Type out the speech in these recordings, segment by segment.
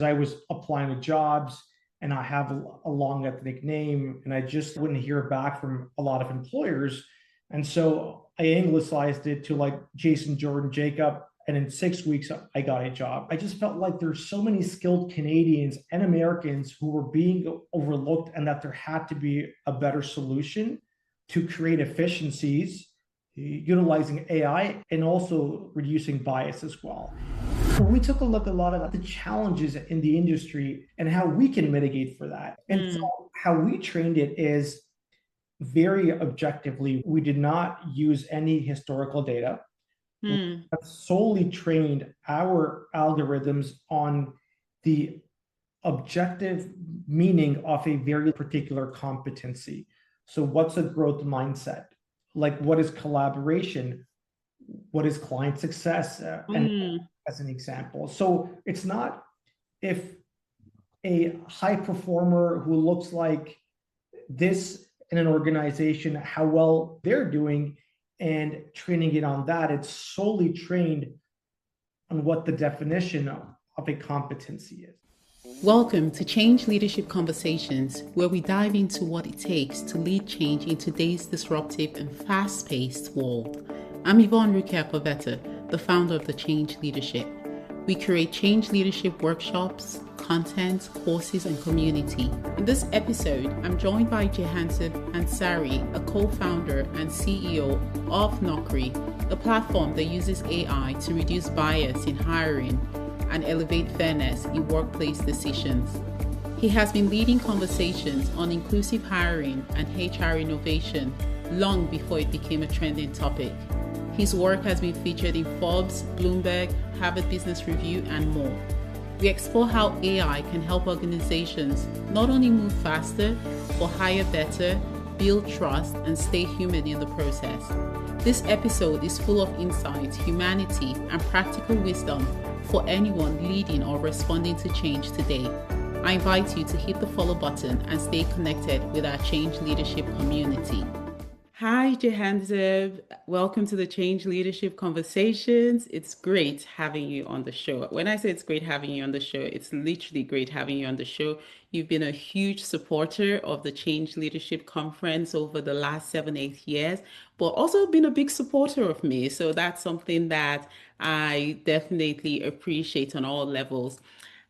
I was applying to jobs and I have a long ethnic name and I just wouldn't hear back from a lot of employers. And so I anglicized it to like Jason Jordan Jacob. And in 6 weeks, I got a job. I just felt like there's so many skilled Canadians and Americans who were being overlooked and that there had to be a better solution to create efficiencies utilizing AI and also reducing bias as well. We took a look at a lot of the challenges in the industry and how we can mitigate for that. And so how we trained it is very objectively. We did not use any historical data. We have solely trained our algorithms on the objective meaning of a very particular competency. So what's a growth mindset? Like what is collaboration? What is client success? And as an example. So it's not if a high performer who looks like this in an organization, how well they're doing and training it on that. It's solely trained on what the definition of a competency is. Welcome to Change Leadership Conversations, where we dive into what it takes to lead change in today's disruptive and fast-paced world. I'm Yvonne Ruke Akpoveta, the founder of the Change Leadership. We create change leadership workshops, content, courses, and community. In this episode, I'm joined by Jahanzaib Ansari, a co-founder and CEO of Knockri, a platform that uses AI to reduce bias in hiring and elevate fairness in workplace decisions. He has been leading conversations on inclusive hiring and HR innovation long before it became a trending topic. His work has been featured in Forbes, Bloomberg, Harvard Business Review, and more. We explore how AI can help organizations not only move faster, but hire better, build trust, and stay human in the process. This episode is full of insight, humanity, and practical wisdom for anyone leading or responding to change today. I invite you to hit the follow button and stay connected with our Change Leadership community. Hi, Jahanzaib. Welcome to the Change Leadership Conversations. It's great having you on the show. When I say it's great having you on the show, it's literally great having you on the show. You've been a huge supporter of the Change Leadership Conference over the last 7-8 years, but also been a big supporter of me. So that's something that I definitely appreciate on all levels.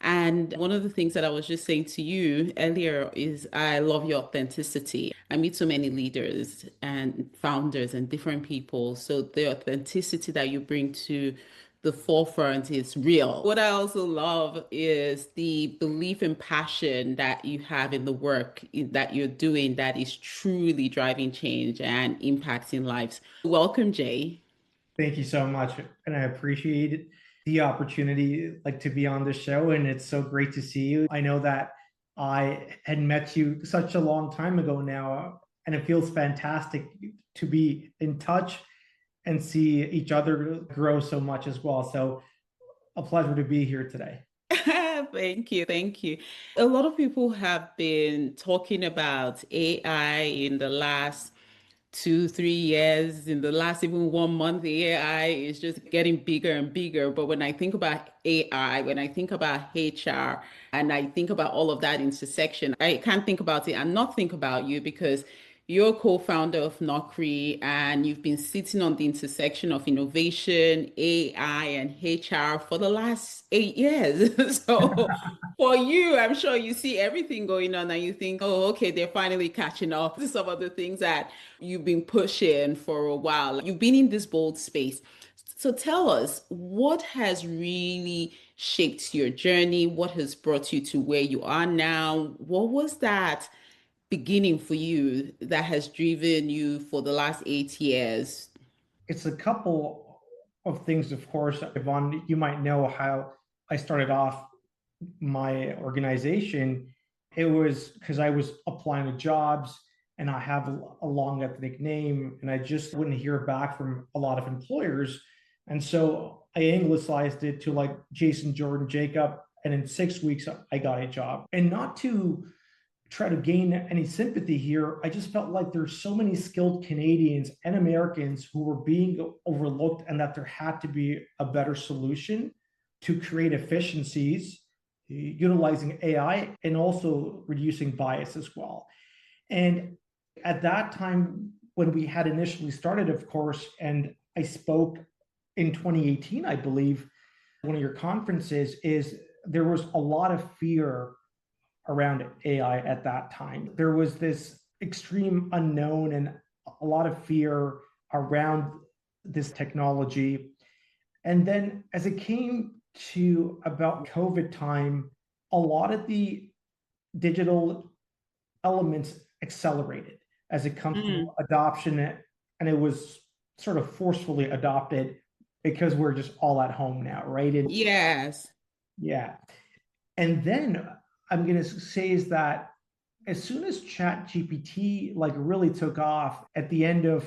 And one of the things that I was just saying to you earlier is I love your authenticity. I meet so many leaders and founders and different people. So the authenticity that you bring to the forefront is real. What I also love is the belief and passion that you have in the work that you're doing that is truly driving change and impacting lives. Welcome, Jay. Thank you so much. And I appreciate the opportunity to be on the show. And it's so great to see you. I know that I had met you such a long time ago now, and it feels fantastic to be in touch and see each other grow so much as well. So a pleasure to be here today. Thank you. Thank you. A lot of people have been talking about AI in the last 2-3 years. In the last even 1 month, AI is just getting bigger and bigger. But when I think about AI, when I think about HR, and I think about all of that intersection, I can't think about it and not think about you because you're a co-founder of Knockri and you've been sitting on the intersection of innovation, AI, and HR for the last 8 years. So for you, I'm sure you see everything going on and you think, oh, okay, they're finally catching up to some of the things that you've been pushing for a while. You've been in this bold space. So tell us, what has really shaped your journey? What has brought you to where you are now? What was that beginning for you that has driven you for the last 8 years? It's a couple of things, of course. Yvonne, you might know how I started off my organization. It was because I was applying to jobs and I have a long ethnic name and I just wouldn't hear back from a lot of employers. And so I anglicized it to like Jason Jordan Jacob. And in 6 weeks, I got a job. And not to try to gain any sympathy here, I just felt like there's so many skilled Canadians and Americans who were being overlooked and that there had to be a better solution to create efficiencies utilizing AI and also reducing bias as well. And at that time, when we had initially started, of course, and I spoke in 2018, I believe, one of your conferences, is there was a lot of fear around AI at that time. There was this extreme unknown and a lot of fear around this technology. And then as it came to about COVID time, a lot of the digital elements accelerated as it comes to adoption, and it was sort of forcefully adopted because we're just all at home now, right? And yes. yeah. And then I'm going to say is that as soon as Chat GPT like really took off at the end of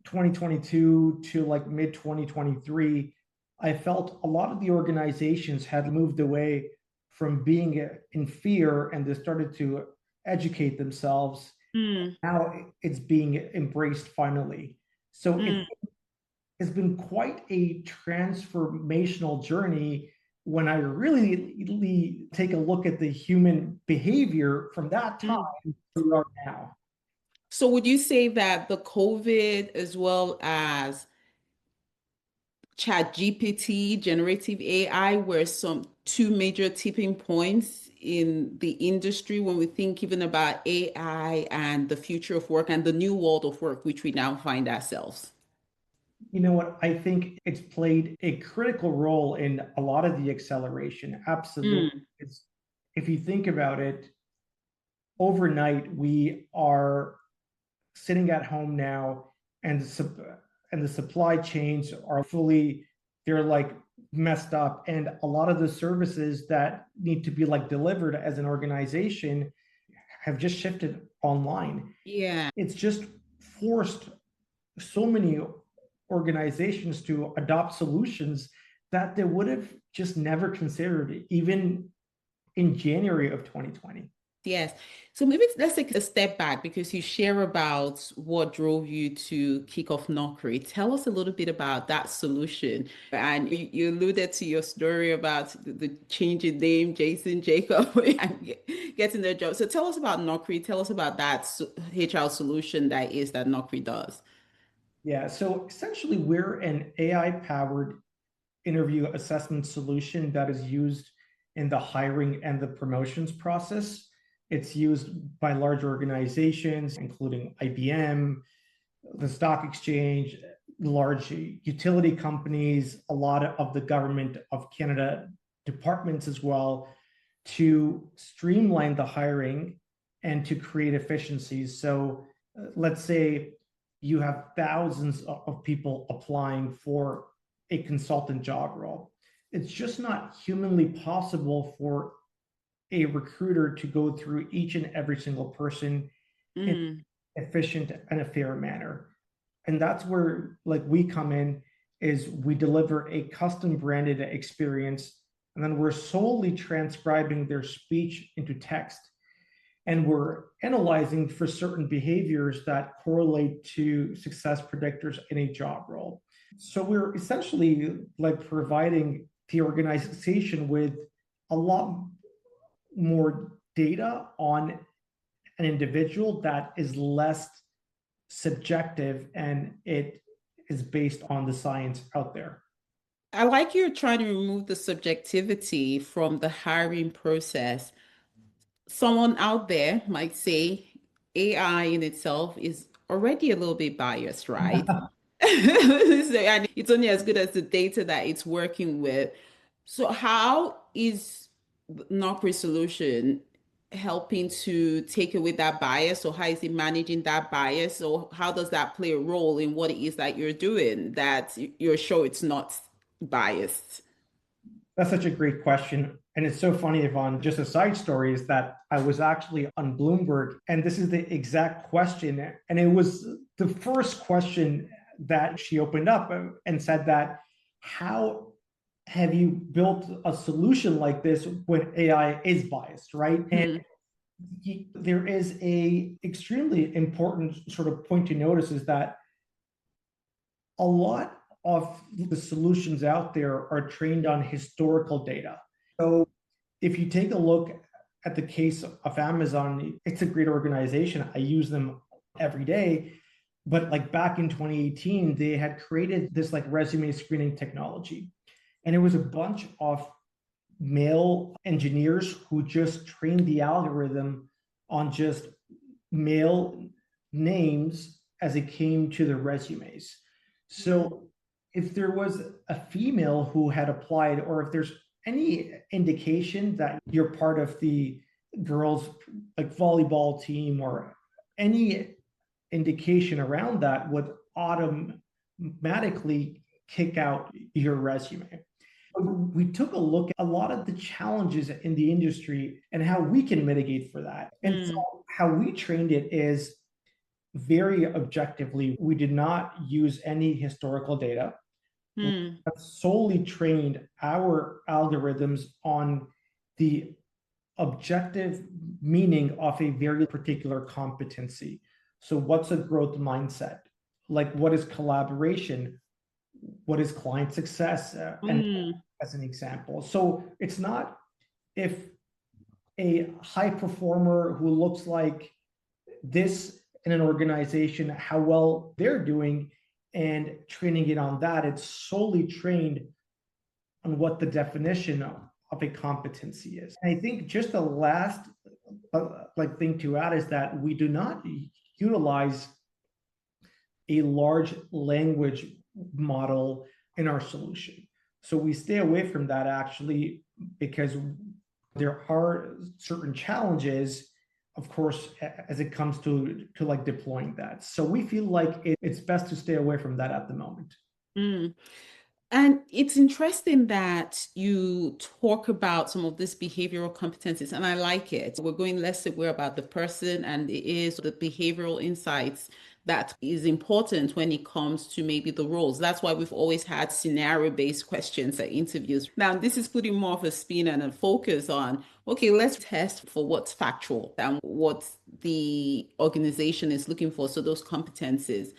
2022 to like mid 2023, I felt a lot of the organizations had moved away from being in fear and they started to educate themselves. Now it's being embraced finally. So it's been quite a transformational journey when I really take a look at the human behavior from that time to where we are now. So would you say that the COVID as well as Chat GPT, generative AI were some two major tipping points in the industry when we think even about AI and the future of work and the new world of work, which we now find ourselves? You know what? I think it's played a critical role in a lot of the acceleration. Absolutely. It's, if you think about it, overnight we are sitting at home now, and the supply chains are fully, they're like messed up, and a lot of the services that need to be like delivered as an organization have just shifted online. Yeah. It's just forced so many organizations to adopt solutions that they would have just never considered even in January of 2020. Yes. So maybe let's take a step back because you share about what drove you to kick off Knockri. Tell us a little bit about that solution. And you alluded to your story about the change in name, Jason Jacob, and getting their job. So tell us about Knockri. Tell us about that HR solution that Knockri does. Yeah. So essentially, we're an AI powered interview assessment solution that is used in the hiring and the promotions process. It's used by large organizations, including IBM, the stock exchange, large utility companies, a lot of the government of Canada departments as well, to streamline the hiring and to create efficiencies. So let's say you have thousands of people applying for a consultant job role. It's just not humanly possible for a recruiter to go through each and every single person in an efficient and a fair manner. And that's where like we come in, is we deliver a custom branded experience, and then we're solely transcribing their speech into text, and we're analyzing for certain behaviors that correlate to success predictors in a job role. So we're essentially like providing the organization with a lot more data on an individual that is less subjective, and it is based on the science out there. I like you're trying to remove the subjectivity from the hiring process. Someone out there might say AI in itself is already a little bit biased, right? And it's only as good as the data that it's working with. So how is Knockri solution helping to take away that bias, or how is it managing that bias, or how does that play a role in what it is that you're doing that you're sure it's not biased? That's such a great question. And it's so funny, Yvonne. Just a side story is that I was actually on Bloomberg, and this is the exact question. And it was the first question that she opened up and said that, how have you built a solution like this when AI is biased, right? And there is a extremely important sort of point to notice, is that a lot of the solutions out there are trained on historical data. So if you take a look at the case of Amazon, it's a great organization. I use them every day. But like back in 2018, they had created this like resume screening technology. And it was a bunch of male engineers who just trained the algorithm on just male names as it came to the resumes. So if there was a female who had applied, or if there's any indication that you're part of the girls like volleyball team, or any indication around that, would automatically kick out your resume. We took a look at a lot of the challenges in the industry and how we can mitigate for that. And so how we trained it is very objectively. We did not use any historical data. We have solely trained our algorithms on the objective meaning of a very particular competency. So what's a growth mindset? Like, what is collaboration? What is client success? And as an example. So it's not if a high performer who looks like this in an organization, how well they're doing, and training it on that. It's solely trained on what the definition of a competency is. And I think just the last like thing to add is that we do not utilize a large language model in our solution. So we stay away from that actually, because there are certain challenges, of course, as it comes to like deploying that. So we feel like it's best to stay away from that at the moment. And it's interesting that you talk about some of these behavioral competencies, and I like it. We're going less aware about the person, and it is the behavioral insights that is important when it comes to maybe the roles. That's why we've always had scenario-based questions at interviews. Now, this is putting more of a spin and a focus on, okay, let's test for what's factual and what the organization is looking for. So those competencies.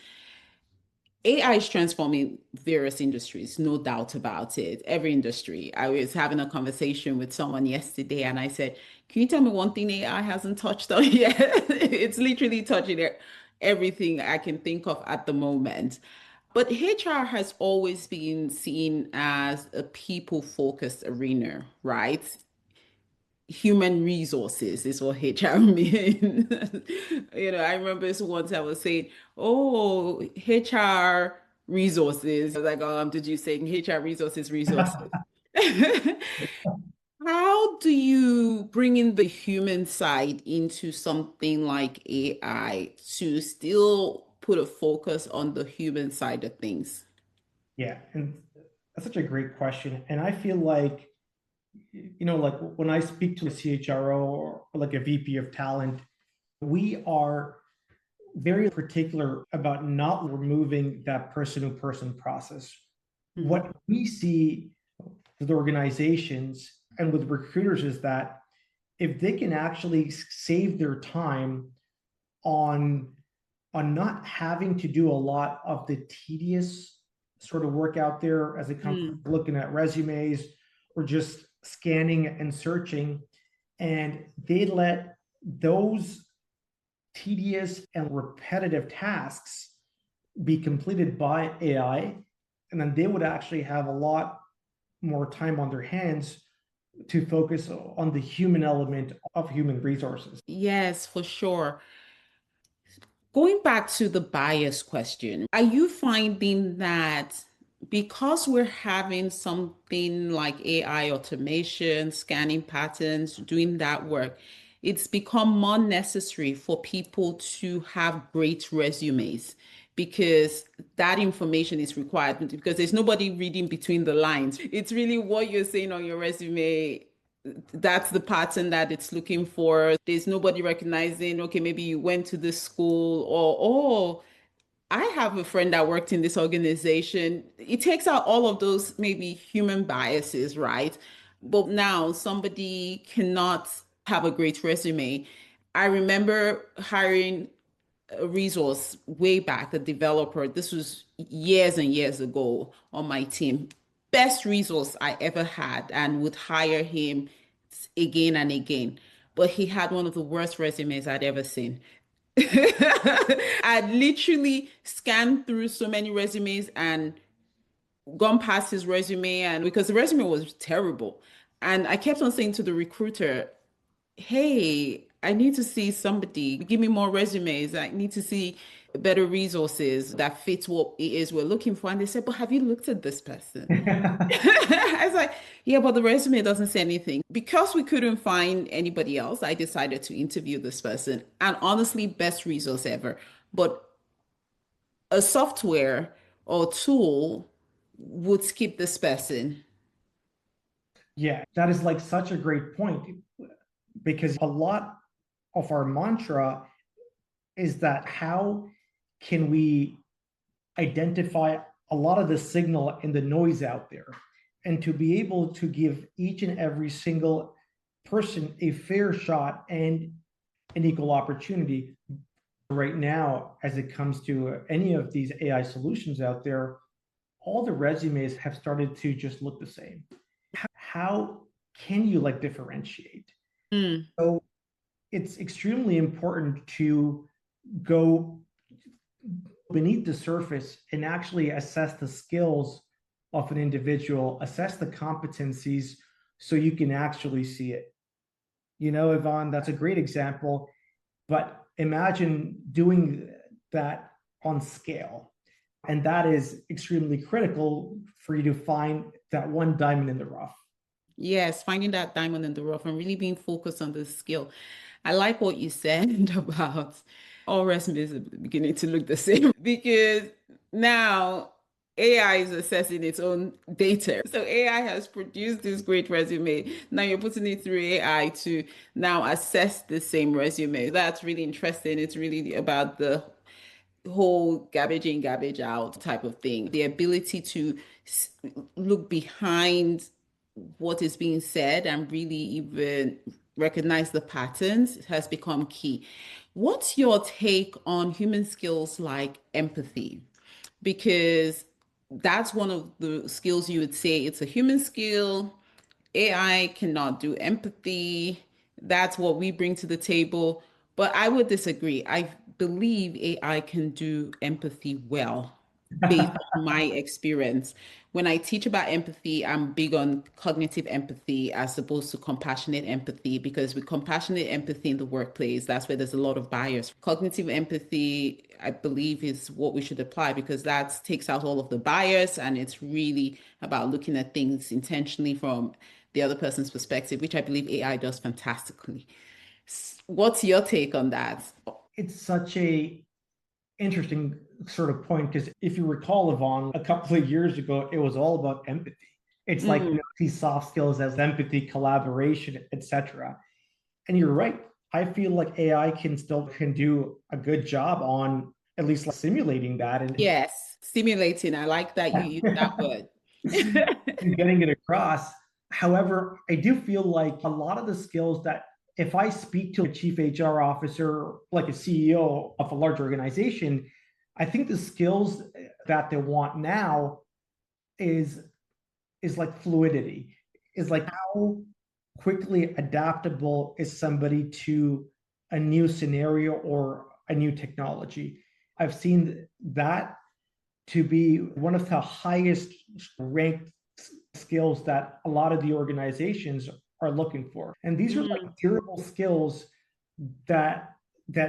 AI is transforming various industries, no doubt about it. Every industry. I was having a conversation with someone yesterday and I said, can you tell me one thing AI hasn't touched on yet? It's literally touching everything I can think of at the moment. But HR has always been seen as a people-focused arena, right? Human resources is what HR means. I remember this once I was saying, oh, HR resources. I was like, did you say HR resources? How do you bring in the human side into something like AI to still put a focus on the human side of things? Yeah, and that's such a great question. And I feel like, like when I speak to a CHRO or like a VP of talent, we are very particular about not removing that person to person process. What we see with organizations and with recruiters is that if they can actually save their time on not having to do a lot of the tedious sort of work out there as it comes to looking at resumes or just scanning and searching, and they let those tedious and repetitive tasks be completed by AI, and then they would actually have a lot more time on their hands to focus on the human element of human resources. Yes, for sure. Going back to the bias question, are you finding that because we're having something like AI automation, scanning patterns, doing that work, it's become more necessary for people to have great resumes because that information is required because there's nobody reading between the lines. It's really what you're saying on your resume. That's the pattern that it's looking for. There's nobody recognizing, okay, maybe you went to this school or, oh, I have a friend that worked in this organization. It takes out all of those maybe human biases, right? But now somebody cannot have a great resume. I remember hiring a resource way back, a developer. This was years and years ago on my team. best resource I ever had and would hire him again and again. But he had one of the worst resumes I'd ever seen. I'd literally scanned through so many resumes and gone past his resume, and because the resume was terrible. And I kept on saying to the recruiter, hey, I need to see somebody. Give me more resumes. I need to see better resources that fit what it is we're looking for. And they said, but have you looked at this person? I was like, yeah, but the resume doesn't say anything. Because we couldn't find anybody else, I decided to interview this person. And honestly, best resource ever. But a software or tool would skip this person. Yeah, that is like such a great point because a lot of our mantra is that how can we identify a lot of the signal and the noise out there and to be able to give each and every single person a fair shot and an equal opportunity. Right now, as it comes to any of these AI solutions out there, all the resumes have started to just look the same. How can you like differentiate? Mm, So it's extremely important to go beneath the surface and actually assess the skills of an individual, assess the competencies so you can actually see it. You know, Yvonne, that's a great example, but imagine doing that on scale. And that is extremely critical for you to find that one diamond in the rough. yes, finding that diamond in the rough and really being focused on the skill. I like what you said about all resumes are beginning to look the same because now AI is assessing its own data. So AI has produced this great resume. Now you're putting it through AI to now assess the same resume. That's really interesting. It's really about the whole garbage in, garbage out type of thing. The ability to look behind what is being said and really even recognize the patterns has become key. What's your take on human skills like empathy? Because that's one of the skills you would say it's a human skill. AI cannot do empathy. That's what we bring to the table. But I would disagree. I believe AI can do empathy well based on my experience. When I teach about empathy, I'm big on cognitive empathy as opposed to compassionate empathy because with compassionate empathy in the workplace, that's where there's a lot of bias. Cognitive empathy, I believe, is what we should apply because that takes out all of the bias and it's really about looking at things intentionally from the other person's perspective, which I believe AI does fantastically. What's your take on that? It's such a interesting sort of point because if you recall, Yvonne, a couple of years ago, it was all about empathy. It's like Mm, these soft skills as empathy, collaboration, etc. And you're right. I feel like AI can do a good job on at least like simulating that and yes, stimulating. I like that you use that word. getting it across. However, I do feel like a lot of the skills that if I speak to a chief HR officer, like a CEO of a large organization, I think the skills that they want now is is like fluidity, is like how quickly adaptable is somebody to a new scenario or a new technology. I've seen that to be one of the highest ranked skills that a lot of the organizations are looking for. And these are like Mm, durable skills that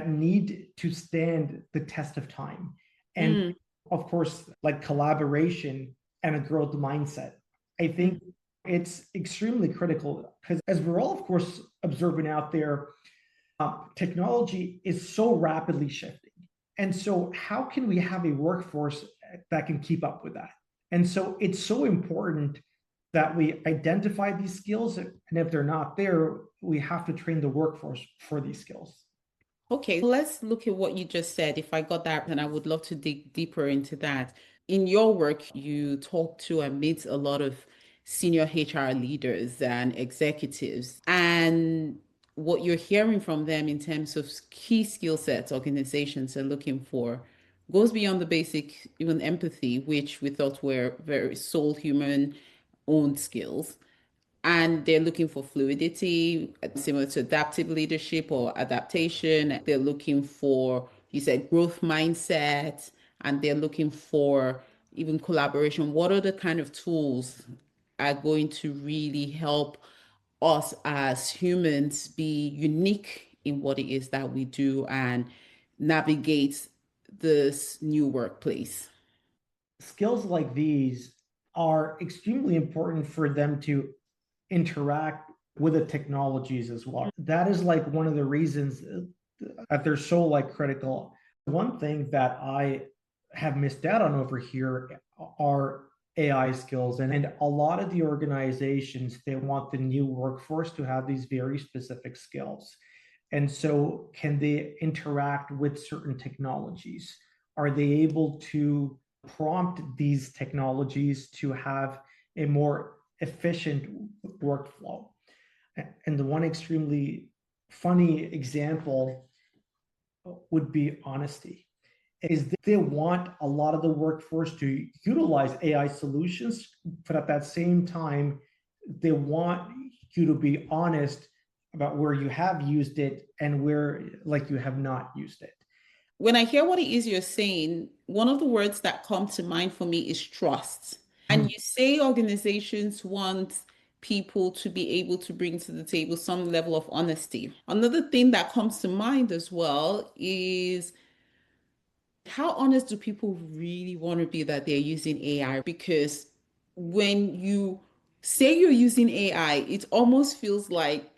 need to stand the test of time. And mm, of course, like collaboration and a growth mindset. I mm, think it's extremely critical because as we're all, of course, observing out there, technology is so rapidly shifting. And so, how can we have a workforce that can keep up with that? And so, it's so important that we identify these skills. And if they're not there, we have to train the workforce for these skills. okay, let's look at what you just said. If I got that, then I would love to dig deeper into that. In your work, you talk to and meet a lot of senior HR leaders and executives, and what you're hearing from them in terms of key skill sets organizations are looking for goes beyond the basic, even empathy, which we thought were very soul human, own skills, and they're looking for fluidity, similar to adaptive leadership or adaptation. They're looking for, you said, growth mindset, and they're looking for even collaboration. What are the kind of tools are going to really help us as humans be unique in what it is that we do and navigate this new workplace? Skills like these are extremely important for them to interact with the technologies as well. That is like one of the reasons that they're so like critical. One thing that I have missed out on over here are AI skills. And a lot of the organizations, they want the new workforce to have these very specific skills. And so, can they interact with certain technologies? Are they able to prompt these technologies to have a more efficient workflow? And the one extremely funny example would be honesty. Is they want a lot of the workforce to utilize AI solutions, but at that same time, they want you to be honest about where you have used it and where like you have not used it. When I hear what it is you're saying, one of the words that come to mind for me is trust. And you say organizations want people to be able to bring to the table some level of honesty. Another thing that comes to mind as well is how honest do people really want to be that they're using AI? Because when you say you're using AI, it almost feels like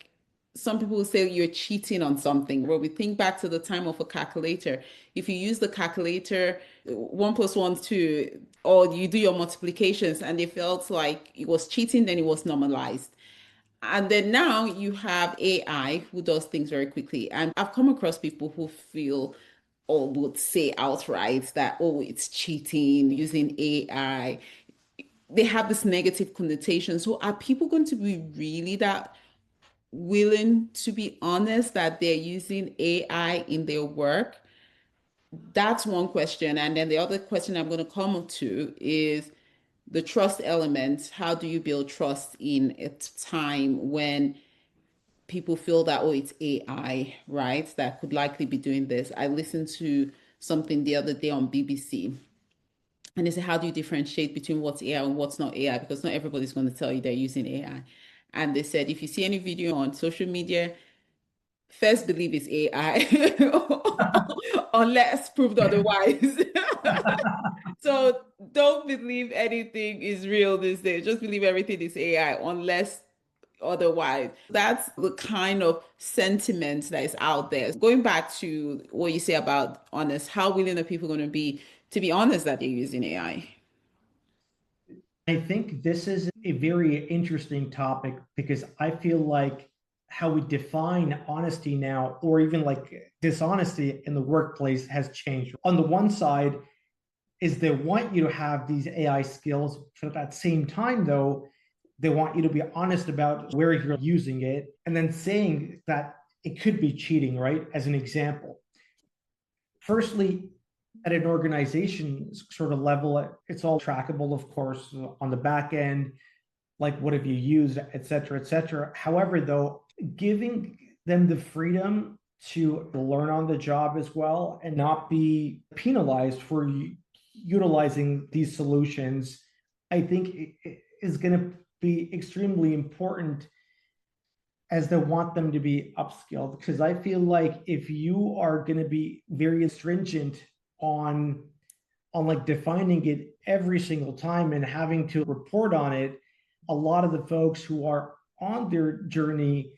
some people say you're cheating on something. Where we think back to the time of a calculator, if you use the calculator, 1 + 1 is 2, or you do your multiplications and it felt like it was cheating, then it was normalized. And then now you have AI who does things very quickly. And I've come across people who feel or would say outright that, oh, it's cheating using AI. They have this negative connotation. So are people going to be really that willing to be honest that they're using AI in their work? That's one question. And then the other question I'm going to come up to is the trust element. How do you build trust in a time when people feel that, oh, it's AI, right? That could likely be doing this. I listened to something the other day on BBC, and they say, how do you differentiate between what's AI and what's not AI? Because not everybody's going to tell you they're using AI. And they said, if you see any video on social media, first believe it's AI, unless proved otherwise. So don't believe anything is real these days. Just believe everything is AI, unless otherwise. That's the kind of sentiment that is out there. Going back to what you say about honest, how willing are people going to be honest that they're using AI? I think this is a very interesting topic because I feel like how we define honesty now, or even like dishonesty in the workplace, has changed. On the one side, is they want you to have these AI skills, but at that same time, though, they want you to be honest about where you're using it and then saying that it could be cheating, right? As an example. Firstly, at an organization sort of level, it's all trackable, of course, on the back end, like what have you used, et cetera, et cetera. However, though, giving them the freedom to learn on the job as well and not be penalized for utilizing these solutions, I think is going to be extremely important as they want them to be upskilled. Because I feel like if you are going to be very stringent on like defining it every single time and having to report on it, a lot of the folks who are on their journey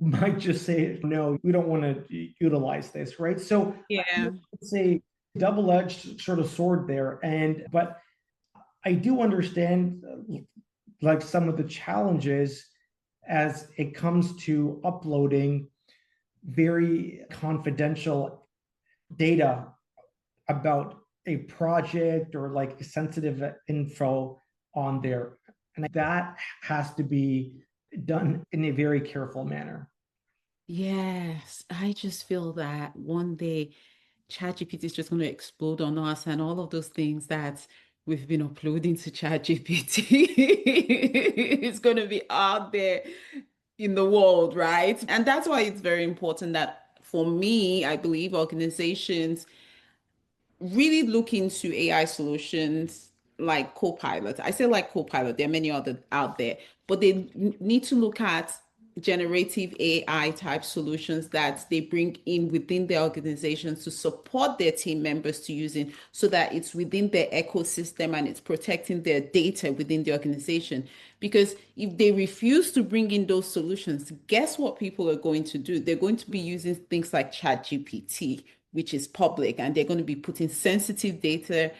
might just say, no, we don't want to utilize this, right? So Yeah. it's a double-edged sort of sword there. But I do understand like some of the challenges as it comes to uploading very confidential data about a project or like sensitive info on there. And that has to be done in a very careful manner. Yes, I just feel that one day ChatGPT is just going to explode on us and all of those things that we've been uploading to ChatGPT. It's going to be out there in the world, right? And that's why it's very important that for me, I believe organizations really look into AI solutions like Copilot. I say like Copilot, there are many other out there, but they need to look at generative AI type solutions that they bring in within their organizations to support their team members to using so that it's within their ecosystem and it's protecting their data within the organization. Because if they refuse to bring in those solutions, guess what people are going to do? They're going to be using things like ChatGPT, which is public, and they're going to be putting sensitive data,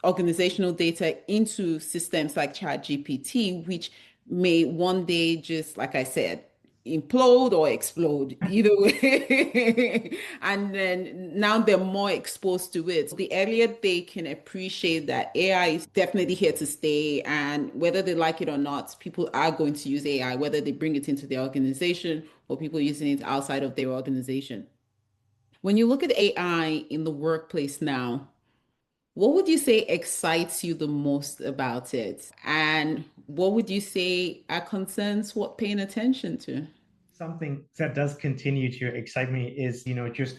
organizational data into systems like ChatGPT, which may one day just, like I said, implode or explode, either way. And then now they're more exposed to it. The earlier they can appreciate that AI is definitely here to stay, and whether they like it or not, people are going to use AI, whether they bring it into their organization or people using it outside of their organization. When you look at AI in the workplace now, what would you say excites you the most about it? And what would you say are concerns worth paying attention to? Something that does continue to excite me is, just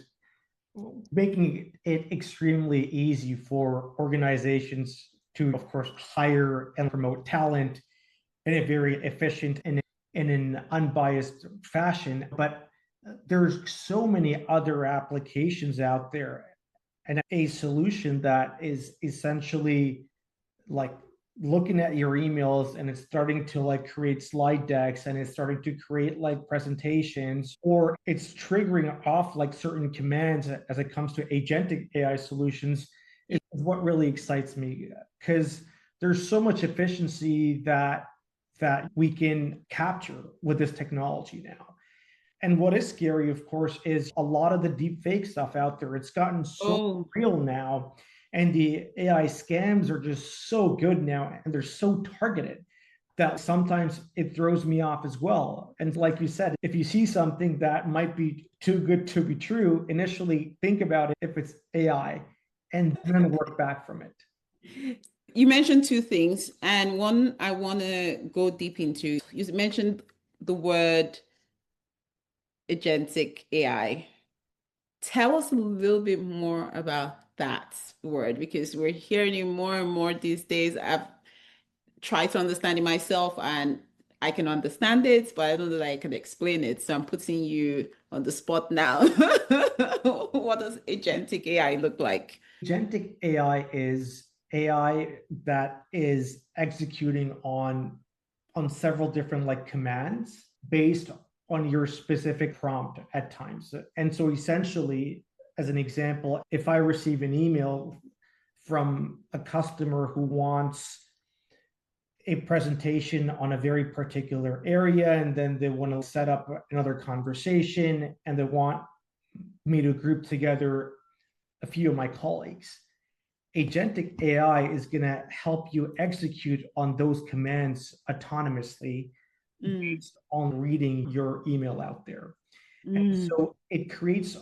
making it extremely easy for organizations to, of course, hire and promote talent in a very efficient and in an unbiased fashion. But there's so many other applications out there, and a solution that is essentially like looking at your emails and it's starting to like create slide decks and it's starting to create like presentations, or it's triggering off like certain commands as it comes to agentic AI solutions, is what really excites me, because there's so much efficiency that we can capture with this technology now. And what is scary, of course, is a lot of the deep fake stuff out there. It's gotten so Oh, real now. And the AI scams are just so good now. And they're so targeted that sometimes it throws me off as well. And like you said, if you see something that might be too good to be true, initially think about it if it's AI and then work back from it. you mentioned two things, and one I want to go deep into. You mentioned the word agentic AI. Tell us a little bit more about that word because we're hearing it more and more these days. I've tried to understand it myself and I can understand it, but I don't know that I can explain it. So I'm putting you on the spot now. What does agentic AI look like? Agentic AI is AI that is executing on several different like commands based on your specific prompt at times. And so essentially, as an example, if I receive an email from a customer who wants a presentation on a very particular area, and then they want to set up another conversation and they want me to group together a few of my colleagues, agentic AI is going to help you execute on those commands autonomously Mm, based on reading your email out there. And mm, so it creates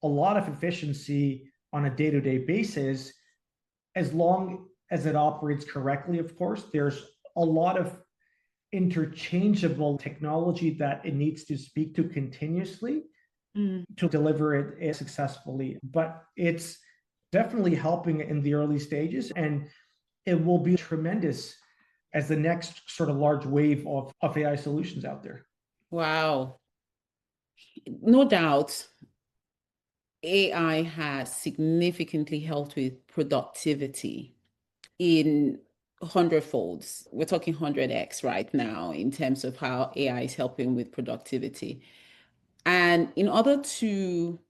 a lot of efficiency on a day-to-day basis, as long as it operates correctly. Of course, there's a lot of interchangeable technology that it needs to speak to continuously mm. to deliver it successfully. But it's definitely helping in the early stages, and it will be tremendous as the next sort of large wave of AI solutions out there. Wow. No doubt, AI has significantly helped with productivity in hundredfolds. We're talking 100x right now in terms of how AI is helping with productivity. And in order to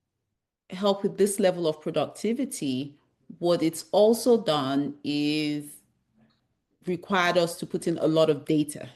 help with this level of productivity, what it's also done is required us to put in a lot of data,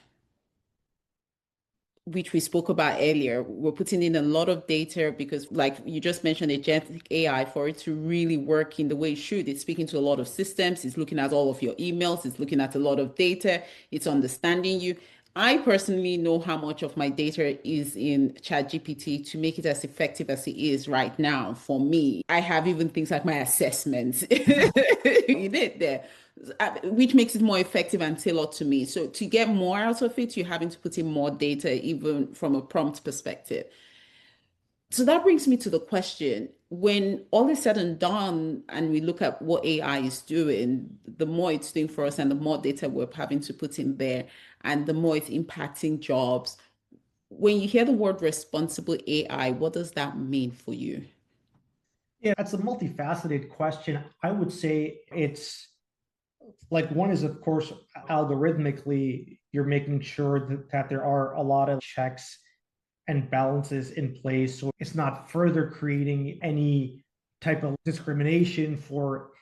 which we spoke about earlier. We're putting in a lot of data because, like you just mentioned, agentic AI, for it to really work in the way it should, it's speaking to a lot of systems, it's looking at all of your emails, it's looking at a lot of data, it's understanding you. I personally know how much of my data is in ChatGPT to make it as effective as it is right now for me. I have even things like my assessments in it there, which makes it more effective and tailored to me. So to get more out of it, you're having to put in more data, even from a prompt perspective. So that brings me to the question, when all is said and done, and we look at what AI is doing, the more it's doing for us and the more data we're having to put in there, and the more it's impacting jobs. When you hear the word responsible AI, what does that mean for you? Yeah, that's a multifaceted question. I would say it's like one is, of course, algorithmically, you're making sure that there are a lot of checks and balances in place. So it's not further creating any type of discrimination for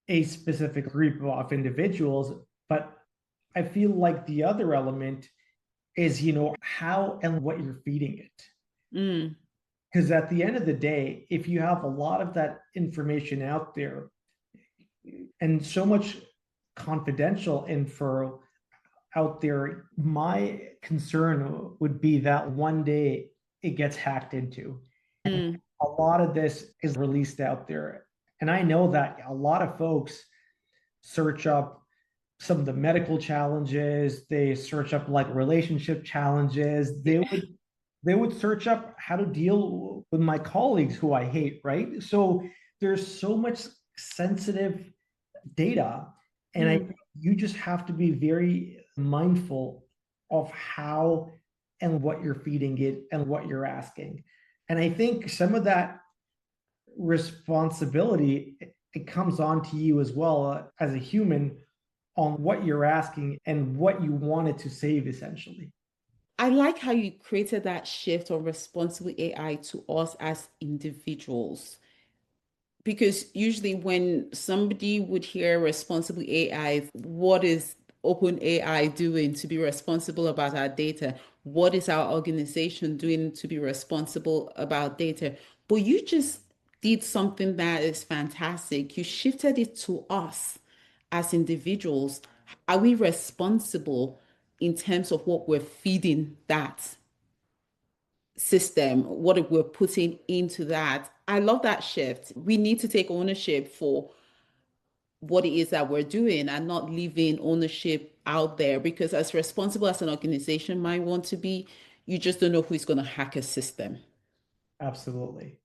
a specific group of individuals. But I feel like the other element is, how and what you're feeding it. Mm, Because at the end of the day, if you have a lot of that information out there and so much confidential info out there, my concern would be that one day it gets hacked into. And mm, a lot of this is released out there. And I know that a lot of folks search up some of the medical challenges, they search up like relationship challenges. They would search up how to deal with my colleagues who I hate, right? So there's so much sensitive data, and I mm. think you just have to be very mindful of how and what you're feeding it and what you're asking. And I think some of that responsibility, it comes on to you as well, as a human, on what you're asking and what you wanted to save essentially. I like how you created that shift of responsible AI to us as individuals. Because usually when somebody would hear responsible AI, what is open AI doing to be responsible about our data? What is our organization doing to be responsible about data? But you just did something that is fantastic. You shifted it to us as individuals. Are we responsible in terms of what we're feeding that system, what we're putting into that? I love that shift. We need to take ownership for what it is that we're doing and not leaving ownership out there, because as responsible as an organization might want to be, you just don't know who's going to hack a system. Absolutely.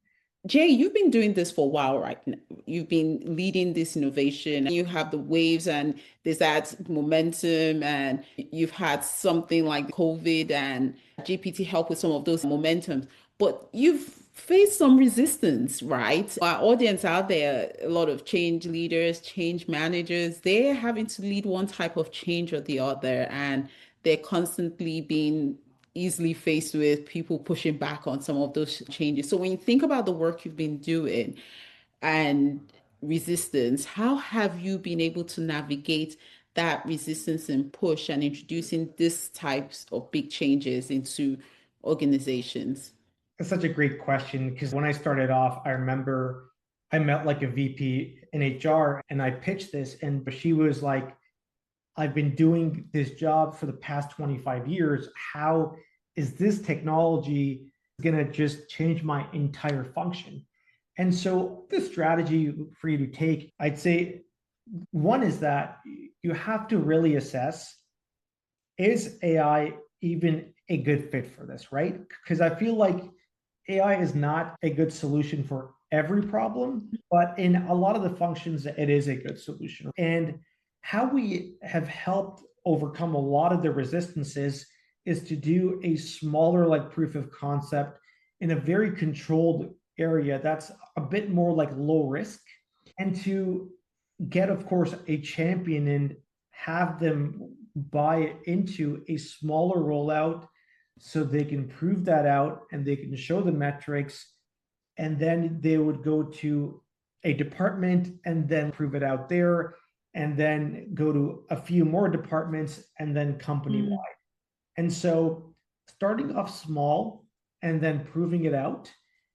Jay, you've been doing this for a while, right now. You've been leading this innovation. You have the waves and there's that momentum, and you've had something like COVID and GPT help with some of those momentums. But you've faced some resistance, right? Our audience out there, a lot of change leaders, change managers, they're having to lead one type of change or the other, and they're constantly being easily faced with people pushing back on some of those changes. So when you think about the work you've been doing and resistance, how have you been able to navigate that resistance and push and introducing these types of big changes into organizations? That's such a great question because when I started off, I remember I met like a VP in HR and I pitched this, and she was like, I've been doing this job for the past 25 years. How is this technology going to just change my entire function? And so, the strategy for you to take, I'd say one is that you have to really assess, is AI even a good fit for this, right? Because I feel like AI is not a good solution for every problem, but in a lot of the functions, it is a good solution. And how we have helped overcome a lot of the resistances is to do a smaller, like proof of concept in a very controlled area that's a bit more like low risk, and to get, of course, a champion and have them buy into a smaller rollout so they can prove that out and they can show the metrics, and then they would go to a department and then prove it out there, and then go to a few more departments and then company wide. And so starting off small and then proving it out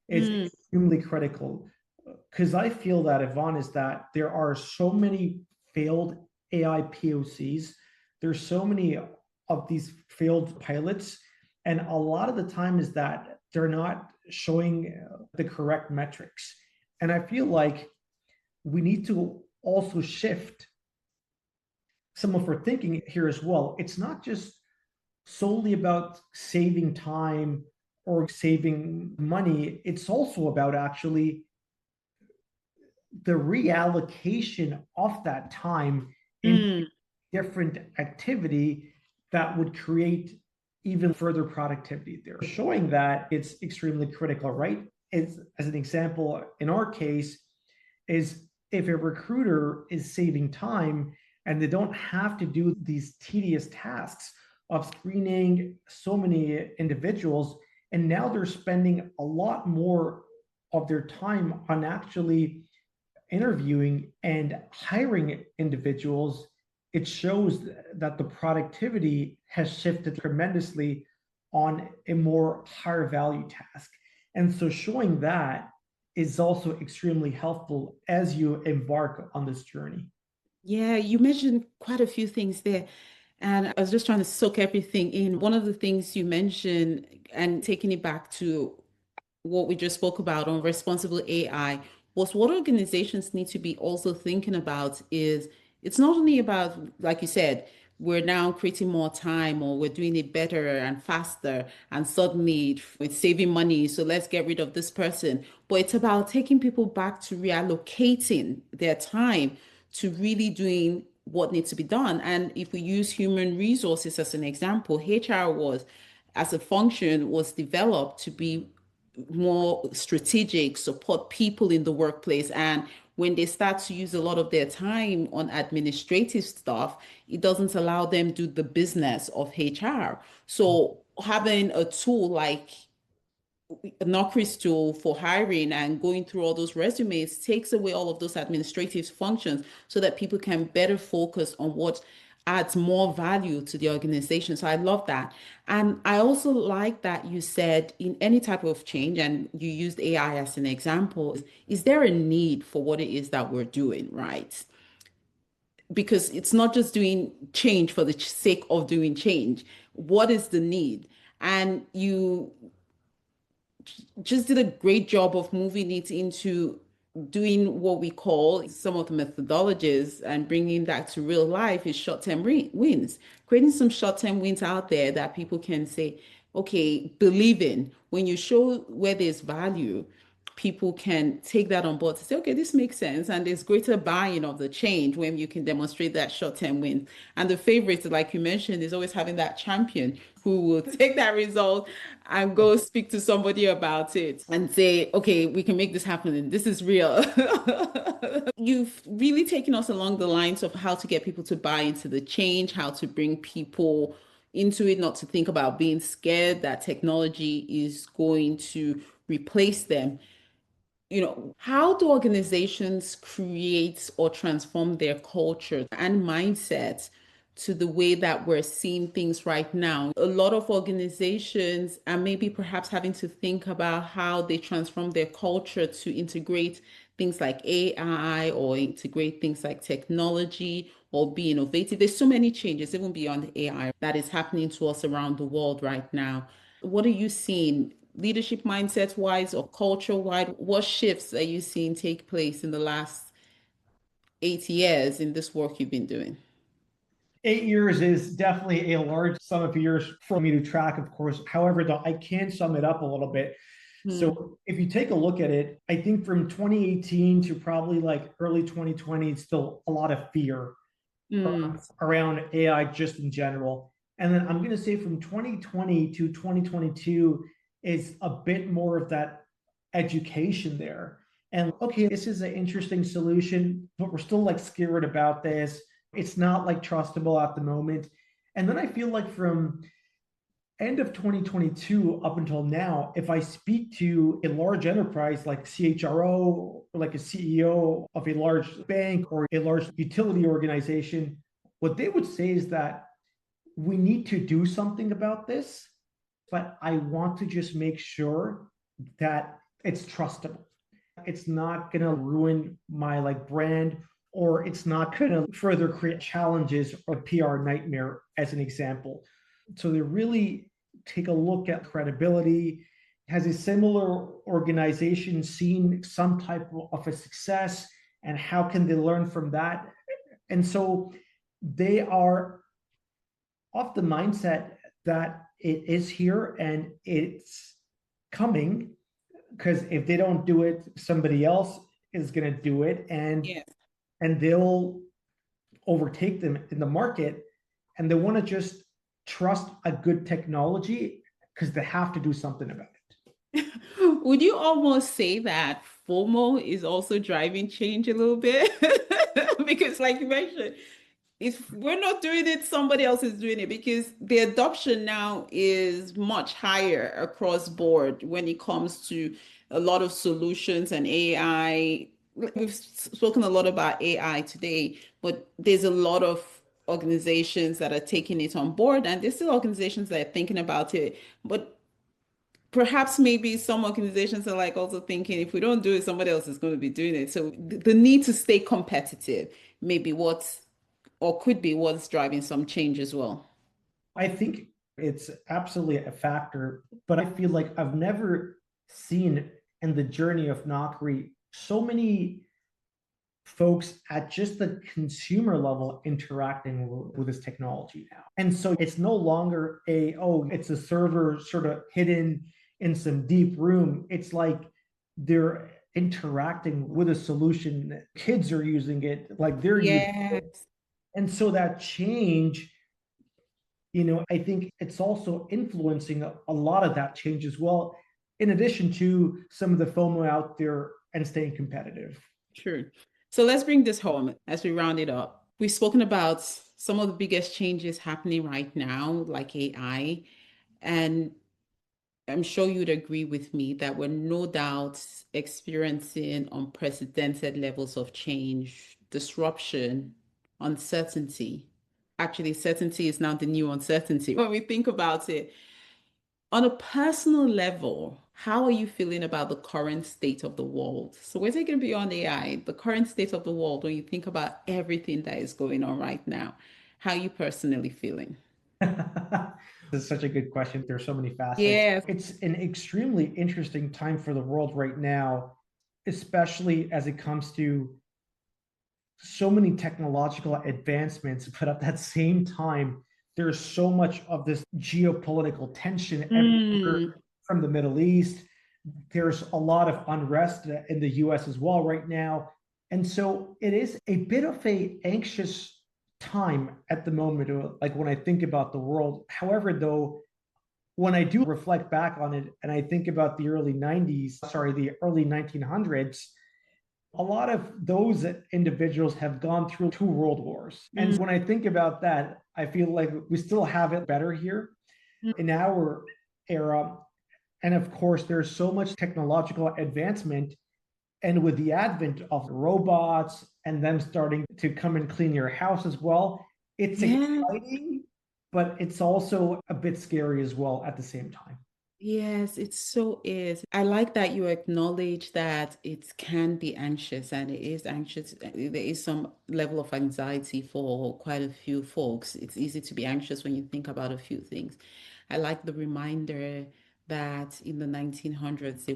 is Mm, extremely critical, because I feel that, Yvonne, is that there are so many failed AI POCs. There's so many of these failed pilots. And a lot of the time is that they're not showing the correct metrics. And I feel like we need to also shift some of our thinking here as well. It's not just solely about saving time or saving money, it's also about actually the reallocation of that time in different activity that would create even further productivity there. Showing that it's extremely critical, right? It's, as an example, in our case, is if a recruiter is saving time and they don't have to do these tedious tasks of screening so many individuals, and now they're spending a lot more of their time on actually interviewing and hiring individuals, it shows that the productivity has shifted tremendously on a more higher value task. And so showing that is also extremely helpful as you embark on this journey. Yeah, you mentioned quite a few things there. And I was just trying to soak everything in. One of the things you mentioned, and taking it back to what we just spoke about on responsible AI, was what organizations need to be also thinking about is it's not only about, like you said, we're now creating more time or we're doing it better and faster, and suddenly it's saving money. So let's get rid of this person. But it's about taking people back to reallocating their time to really doing what needs to be done. And if we use human resources as an example, HR was, as a function, was developed to be more strategic, support people in the workplace. And when they start to use a lot of their time on administrative stuff, it doesn't allow them to do the business of HR. So having a tool like Knockri's tool for hiring and going through all those resumes takes away all of those administrative functions so that people can better focus on what adds more value to the organization. So I love that. And I also like that you said in any type of change, and you used AI as an example, is there a need for what it is that we're doing, right? Because it's not just doing change for the sake of doing change. What is the need? And you just did a great job of moving it into doing what we call some of the methodologies and bringing that to real life is short-term wins, creating some short-term wins out there that people can say, okay, believe in. When you show where there's value, people can take that on board to say, okay, this makes sense. And there's greater buy-in of the change when you can demonstrate that short-term win. And the favorite, like you mentioned, is always having that champion who will take that result and go speak to somebody about it and say, okay, we can make this happen. And this is real. You've really taken us along the lines of how to get people to buy into the change, how to bring people into it, not to think about being scared that technology is going to replace them. How do organizations create or transform their culture and mindset to the way that we're seeing things right now? A lot of organizations are maybe perhaps having to think about how they transform their culture to integrate things like AI or integrate things like technology or be innovative. There's so many changes, even beyond AI, that is happening to us around the world right now. What are you seeing leadership mindset wise or culture wide? What shifts are you seeing take place in the last 8 years in this work you've been doing? 8 years is definitely a large sum of years for me to track, of course. However, though, I can sum it up a little bit. So if you take a look at it, I think from 2018 to probably like early 2020, it's still a lot of fear around AI just in general. And then I'm going to say from 2020 to 2022 is a bit more of that education there. And okay, this is an interesting solution, but we're still like scared about this. It's not like trustable at the moment. And then I feel like from end of 2022 up until now, if I speak to a large enterprise like CHRO, or like a CEO of a large bank or a large utility organization, what they would say is that we need to do something about this, but I want to just make sure that it's trustable. It's not going to ruin my like brand, or it's not going to further create challenges or PR nightmare, as an example. So they really take a look at credibility. Has a similar organization seen some type of a success, and how can they learn from that? And so they are of the mindset that it is here and it's coming, because if they don't do it, somebody else is going to do it, Yes. and they'll overtake them in the market, and they want to just trust a good technology because they have to do something about it. Would you almost say that FOMO is also driving change a little bit? Because, like you mentioned, if we're not doing it, somebody else is doing it because the adoption now is much higher across board when it comes to a lot of solutions and AI. We've spoken a lot about AI today, but there's a lot of organizations that are taking it on board, and there's still organizations that are thinking about it. But perhaps maybe some organizations are like also thinking if we don't do it, somebody else is going to be doing it. So the need to stay competitive, maybe what's or could be what's driving some change as well. I think it's absolutely a factor, but I feel like I've never seen in the journey of Knockri so many folks at just the consumer level interacting with this technology now. And so it's no longer it's a server sort of hidden in some deep room. It's like they're interacting with a solution. Kids are using it, like they're using it. Yes. And so that change, I think it's also influencing a lot of that change as well, in addition to some of the FOMO out there and staying competitive. True. So let's bring this home as we round it up. We've spoken about some of the biggest changes happening right now, like AI, and I'm sure you'd agree with me that we're no doubt experiencing unprecedented levels of change, disruption, uncertainty. Actually, certainty is now the new uncertainty when we think about it. On a personal level, how are you feeling about the current state of the world? So we're taking beyond AI, the current state of the world, when you think about everything that is going on right now, how are you personally feeling? This is such a good question. There's so many facets. Yes. It's an extremely interesting time for the world right now, especially as it comes to so many technological advancements. But at that same time, there's so much of this geopolitical tension Mm, everywhere from the Middle East. There's a lot of unrest in the US as well right now. And so it is a bit of a anxious time at the moment, like when I think about the world. However, though, when I do reflect back on it and I think about the early 1900s, a lot of those individuals have gone through two world wars. And mm, when I think about that, I feel like we still have it better here mm. in our era. And of course, there's so much technological advancement. And with the advent of robots and them starting to come and clean your house as well, it's Yeah. exciting, but it's also a bit scary as well at the same time. Yes, it so is. I like that you acknowledge that it can be anxious and it is anxious. There is some level of anxiety for quite a few folks. It's easy to be anxious when you think about a few things. I like the reminder that in the 1900s they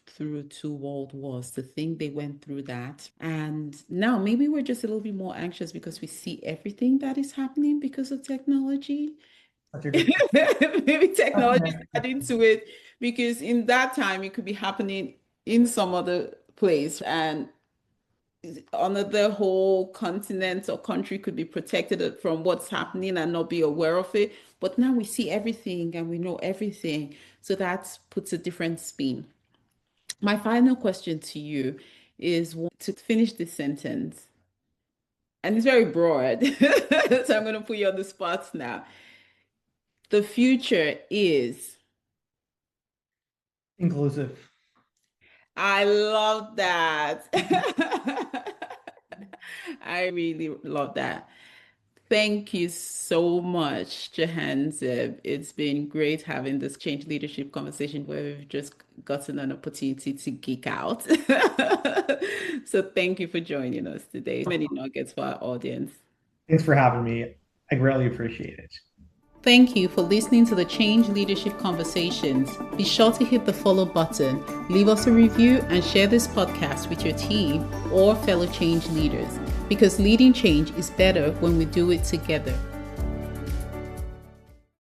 through two world wars, to think they went through that. And now maybe we're just a little bit more anxious because we see everything that is happening because of technology. Such a good Maybe technology is question. adding to it because in that time it could be happening in some other place and another whole continent or country could be protected from what's happening and not be aware of it. But now we see everything and we know everything. So that puts a different spin. My final question to you is to finish this sentence, and it's very broad. So I'm going to put you on the spot now. The future is. Inclusive. I love that. I really love that. Thank you so much, Jahanzaib. It's been great having this change leadership conversation where we've just gotten an opportunity to geek out. So thank you for joining us today. Many nuggets for our audience. Thanks for having me. I greatly appreciate it. Thank you for listening to the Change Leadership Conversations. Be sure to hit the follow button, leave us a review, and share this podcast with your team or fellow change leaders, because leading change is better when we do it together.